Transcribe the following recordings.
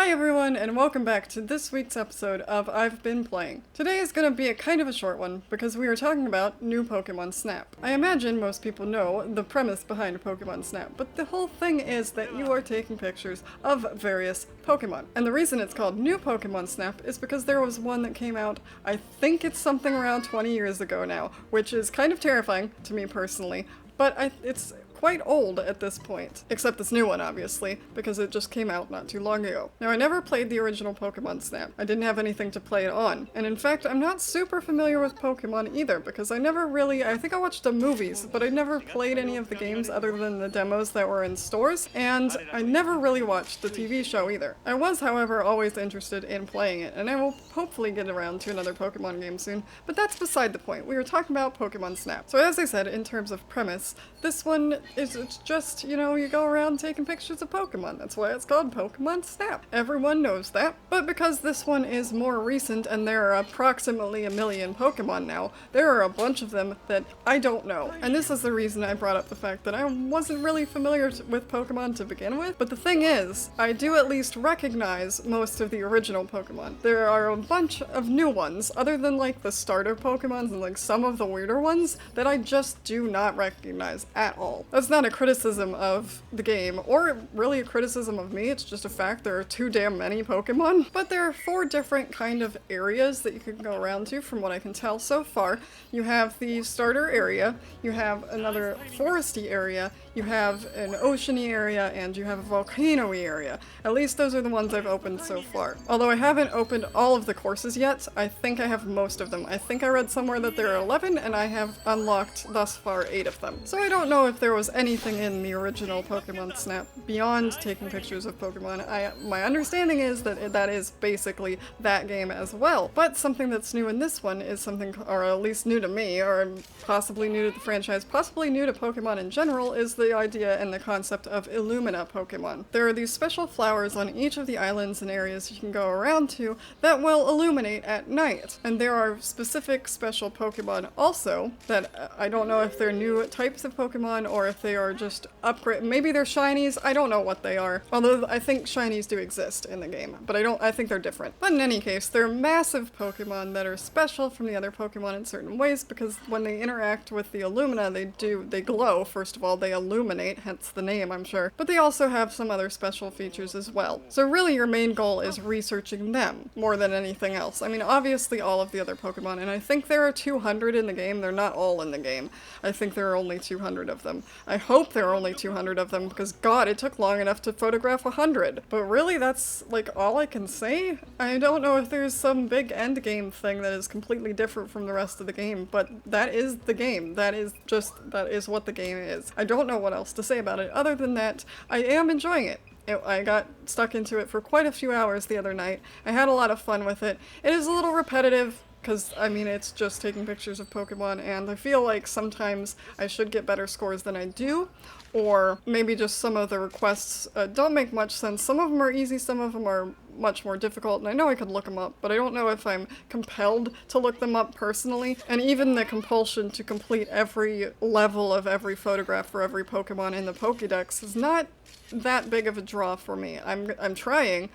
Hi everyone, and welcome back to this week's episode of I've Been Playing. Today is going to be a kind of a short one, because we are talking about new Pokémon Snap. I imagine most people know the premise behind Pokémon Snap, but the whole thing is that you are taking pictures of various Pokémon. And the reason it's called new Pokémon Snap is because there was one that came out, I think it's something around 20 years ago now, which is kind of terrifying to me personally, but it's quite old at this point. Except this new one, obviously, because it just came out not too long ago. Now, I never played the original Pokémon Snap. I didn't have anything to play it on. And in fact, I'm not super familiar with Pokémon either, because I think I watched the movies, but I never played any of the games other than the demos that were in stores, and I never really watched the TV show either. I was, however, always interested in playing it, and I will hopefully get around to another Pokémon game soon, but that's beside the point. We were talking about Pokémon Snap. So as I said, in terms of premise, this one it's just, you go around taking pictures of Pokemon. That's why it's called Pokemon Snap. Everyone knows that. But because this one is more recent and there are approximately 1 million Pokemon now, there are a bunch of them that I don't know. And this is the reason I brought up the fact that I wasn't really familiar with Pokemon to begin with. But the thing is, I do at least recognize most of the original Pokemon. There are a bunch of new ones, other than like the starter Pokemons and like some of the weirder ones, that I just do not recognize at all. That's not a criticism of the game, or really a criticism of me, it's just a fact there are too damn many Pokemon. But there are 4 different kind of areas that you can go around to from what I can tell so far. You have the starter area, you have another foresty area, you have an oceany area, and you have a volcano-y area. At least those are the ones I've opened so far. Although I haven't opened all of the courses yet, I think I have most of them. I think I read somewhere that there are 11, and I have unlocked thus far 8 of them. So I don't know if there was anything in the original Pokémon Snap beyond taking pictures of Pokemon. My understanding is that that is basically that game as well. But something that's new in this one is something, or at least new to me, or possibly new to the franchise, possibly new to Pokemon in general, is the idea and the concept of Illumina Pokemon. There are these special flowers on each of the islands and areas you can go around to that will illuminate at night. And there are specific special Pokemon also that I don't know if they're new types of Pokemon or if they are just upgrade. Maybe they're shinies. I don't know what they are. Although I think shinies do exist in the game, but I think they're different. But in any case, they're massive Pokemon that are special from the other Pokemon in certain ways because when they interact with the Illumina, they glow. First of all, they illuminate, hence the name, I'm sure. But they also have some other special features as well. So really your main goal is researching them more than anything else. I mean, obviously all of the other Pokemon, and I think there are 200 in the game. They're not all in the game. I think there are only 200 of them. I hope there are only 200 of them because god, it took long enough to photograph 100. But really, that's like all I can say. I don't know if there's some big end game thing that is completely different from the rest of the game, but that is the game. That is what the game is. I don't know what else to say about it other than that I am enjoying it. I got stuck into it for quite a few hours the other night. I had a lot of fun with it. It is a little repetitive, because, I mean, it's just taking pictures of Pokemon, and I feel like sometimes I should get better scores than I do, or maybe just some of the requests don't make much sense. Some of them are easy, some of them are much more difficult, and I know I could look them up, but I don't know if I'm compelled to look them up personally, and even the compulsion to complete every level of every photograph for every Pokemon in the Pokédex is not that big of a draw for me. I am trying,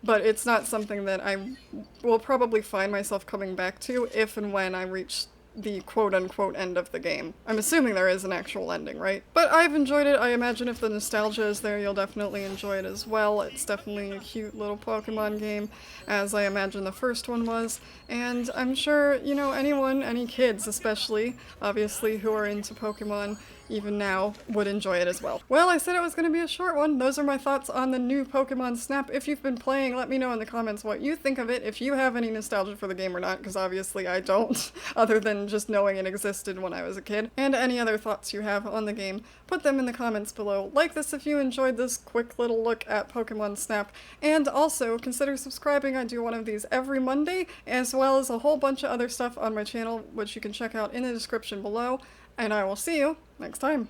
but it's not something that I will probably find myself coming back to if and when I reach the quote-unquote end of the game. I'm assuming there is an actual ending, right? But I've enjoyed it. I imagine if the nostalgia is there, you'll definitely enjoy it as well. It's definitely a cute little Pokemon game, as I imagine the first one was. And I'm sure, any kids especially, obviously, who are into Pokemon even now, would enjoy it as well. Well, I said it was going to be a short one. Those are my thoughts on the new Pokemon Snap. If you've been playing, let me know in the comments what you think of it, if you have any nostalgia for the game or not, because obviously I don't, other than just knowing it existed when I was a kid. And any other thoughts you have on the game, put them in the comments below. Like this if you enjoyed this quick little look at Pokemon Snap, and also consider subscribing. I do one of these every Monday, as well as a whole bunch of other stuff on my channel, which you can check out in the description below. And I will see you next time.